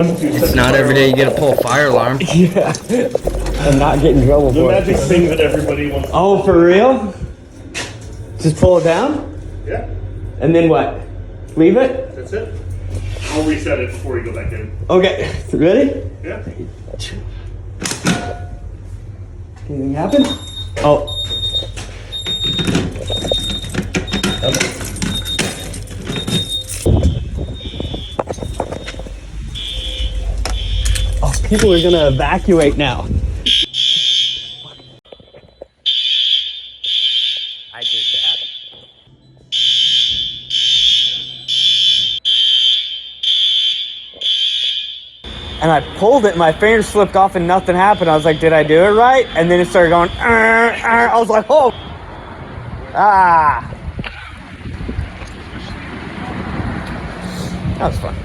It's not every day you get to pull a fire alarm. Yeah. And not get in trouble The for magic it. thing that everybody wants. Oh, for real? Just pull it down? Yeah. And then what? Leave it? That's it. I'll reset it before you go back in. Okay. Ready? Yeah. Anything happen? Oh. Oh, people are gonna evacuate now. I did that. And I pulled it, and my fingers slipped off, and nothing happened. I was like, did I do it right? And then it started going, I was like, oh. Ah. That was fun.